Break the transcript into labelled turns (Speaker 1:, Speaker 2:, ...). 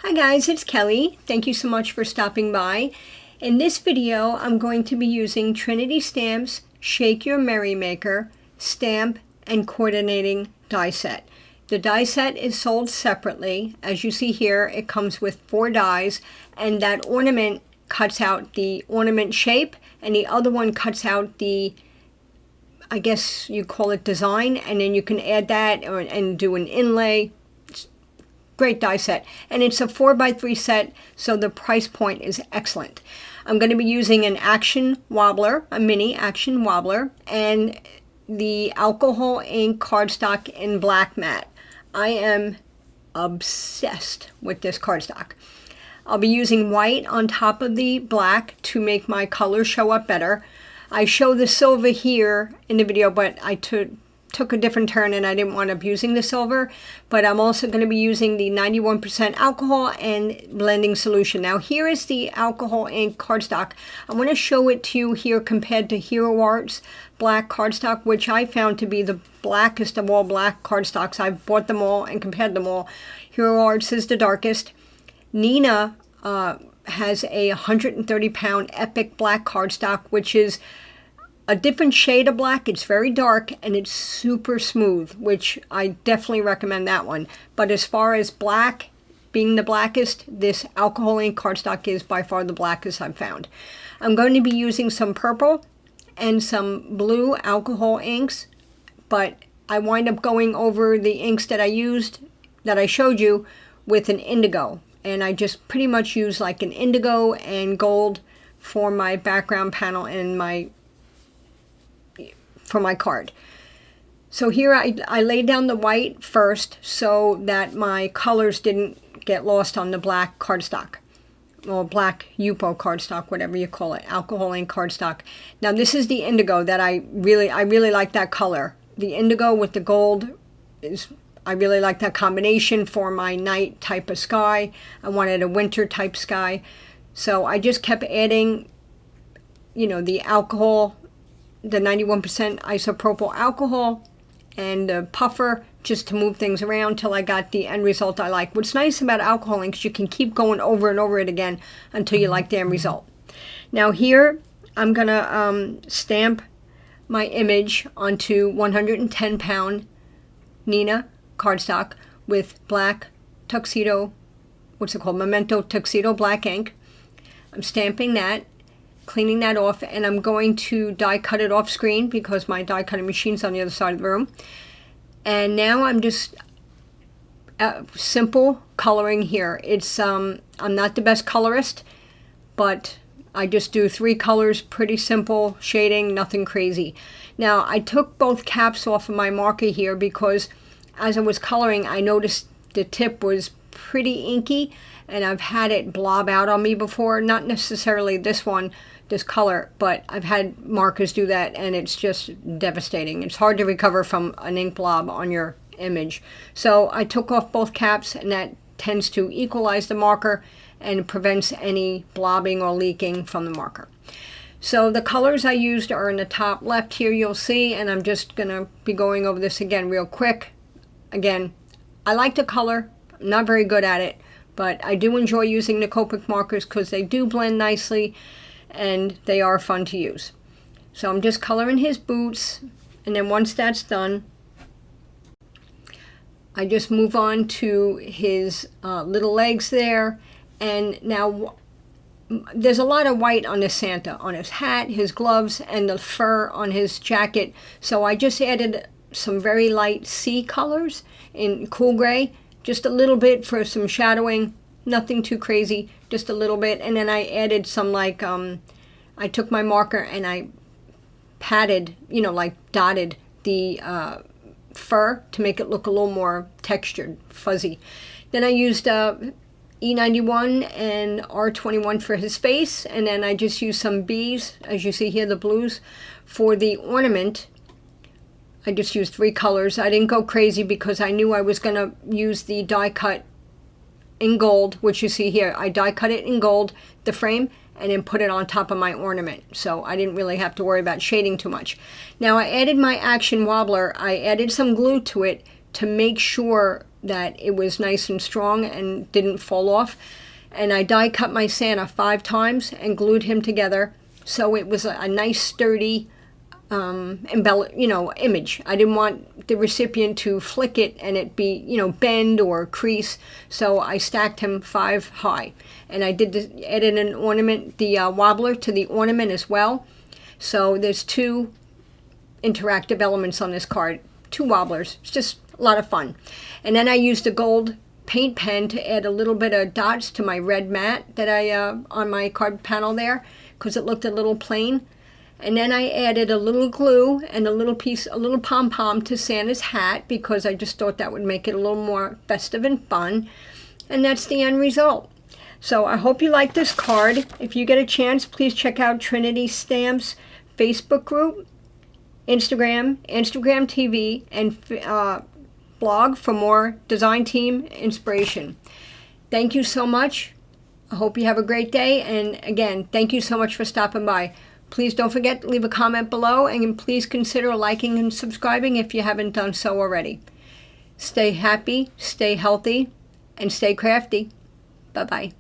Speaker 1: Hi guys, it's Kelly. Thank you so much for stopping by. In this video, I'm going to be using Trinity Stamps Shake Your Merrymaker stamp and coordinating die set. The die set is sold separately. As you see here, it comes with 4 dies, and that ornament cuts out the ornament shape, and the other one cuts out the, I guess you call it design, and then you can add that and do an inlay. Great die set, and it's a 4x3 set, so the price point is excellent. I'm going to be using an action wobbler, a mini action wobbler, and the alcohol ink cardstock in black mat. I am obsessed with this cardstock. I'll be using white on top of the black to make my colors show up better. I show the silver here in the video, but I took a different turn and I didn't want to be using the silver, but I'm also going to be using the 91% alcohol and blending solution. Now here is the alcohol ink cardstock. I want to show it to you here compared to Hero Art's black cardstock, which I found to be the blackest of all black cardstocks. I've bought them all and compared them all. Hero Art's is the darkest. Neenah has a 130-pound epic black cardstock, which is a different shade of black. It's very dark and it's super smooth, which I definitely recommend that one. But as far as black being the blackest, this alcohol ink cardstock is by far the blackest I've found. I'm going to be using some purple and some blue alcohol inks, but I wind up going over the inks that I used, that I showed you, with an indigo. And I just pretty much use like an indigo and gold for my background panel and for my card. So here I laid down the white first so that my colors didn't get lost on the black cardstock, or black Yupo cardstock, whatever you call it, alcohol ink cardstock. Now this is the indigo that I really like that color. The indigo with the gold I really like that combination for my night type of sky. I wanted a winter type sky. So I just kept adding, the alcohol, the 91% isopropyl alcohol and the puffer, just to move things around till I got the end result I like. What's nice about alcohol inks, you can keep going over and over it again until you like the end result. Now here I'm gonna stamp my image onto 110-pound Neenah cardstock with black Tuxedo, what's it called, Memento Tuxedo black ink. I'm stamping that, cleaning that off, and I'm going to die cut it off screen because my die cutting machine's on the other side of the room. And now I'm just simple coloring here. It's I'm not the best colorist, but I just do 3 colors, pretty simple shading, nothing crazy. Now I took both caps off of my marker here because as I was coloring, I noticed the tip was pretty inky, and I've had it blob out on me before. Not necessarily this color, but I've had markers do that, and it's just devastating. It's hard to recover from an ink blob on your image. So I took off both caps, and that tends to equalize the marker and prevents any blobbing or leaking from the marker. So the colors I used are in the top left here, you'll see, and I'm just going to be going over this again real quick. Again, I like to color. I'm not very good at it, but I do enjoy using the Copic markers because they do blend nicely and they are fun to use. So I'm just coloring his boots, and then once that's done, I just move on to his little legs there. And now there's a lot of white on this Santa, on his hat, his gloves, and the fur on his jacket. So I just added some very light sea colors in cool gray, just a little bit for some shadowing, nothing too crazy, just a little bit. And then I added some I took my marker and I patted, dotted the fur to make it look a little more textured, fuzzy. Then I used E91 and R21 for his face, and then I just used some B's, as you see here, the blues, for the ornament. I just used 3 colors. I didn't go crazy because I knew I was going to use the die cut in gold, which you see here. I die cut it in gold, the frame, and then put it on top of my ornament. So I didn't really have to worry about shading too much. Now I added my action wobbler. I added some glue to it to make sure that it was nice and strong and didn't fall off. And I die cut my Santa 5 times and glued him together, so it was a nice sturdy image. I didn't want the recipient to flick it and it be, bend or crease. So I stacked him 5 high, and I added an ornament, the wobbler, to the ornament as well. So there's 2 interactive elements on this card, 2 wobblers. It's just a lot of fun. And then I used a gold paint pen to add a little bit of dots to my red mat that I on my card panel there, because it looked a little plain. And then I added a little glue and a little pom-pom to Santa's hat, because I just thought that would make it a little more festive and fun. And that's the end result. So I hope you like this card. If you get a chance, please check out Trinity Stamps Facebook group, Instagram TV, and blog for more design team inspiration. Thank you so much. I hope you have a great day. And again, thank you so much for stopping by. Please don't forget to leave a comment below, and please consider liking and subscribing if you haven't done so already. Stay happy, stay healthy, and stay crafty. Bye-bye.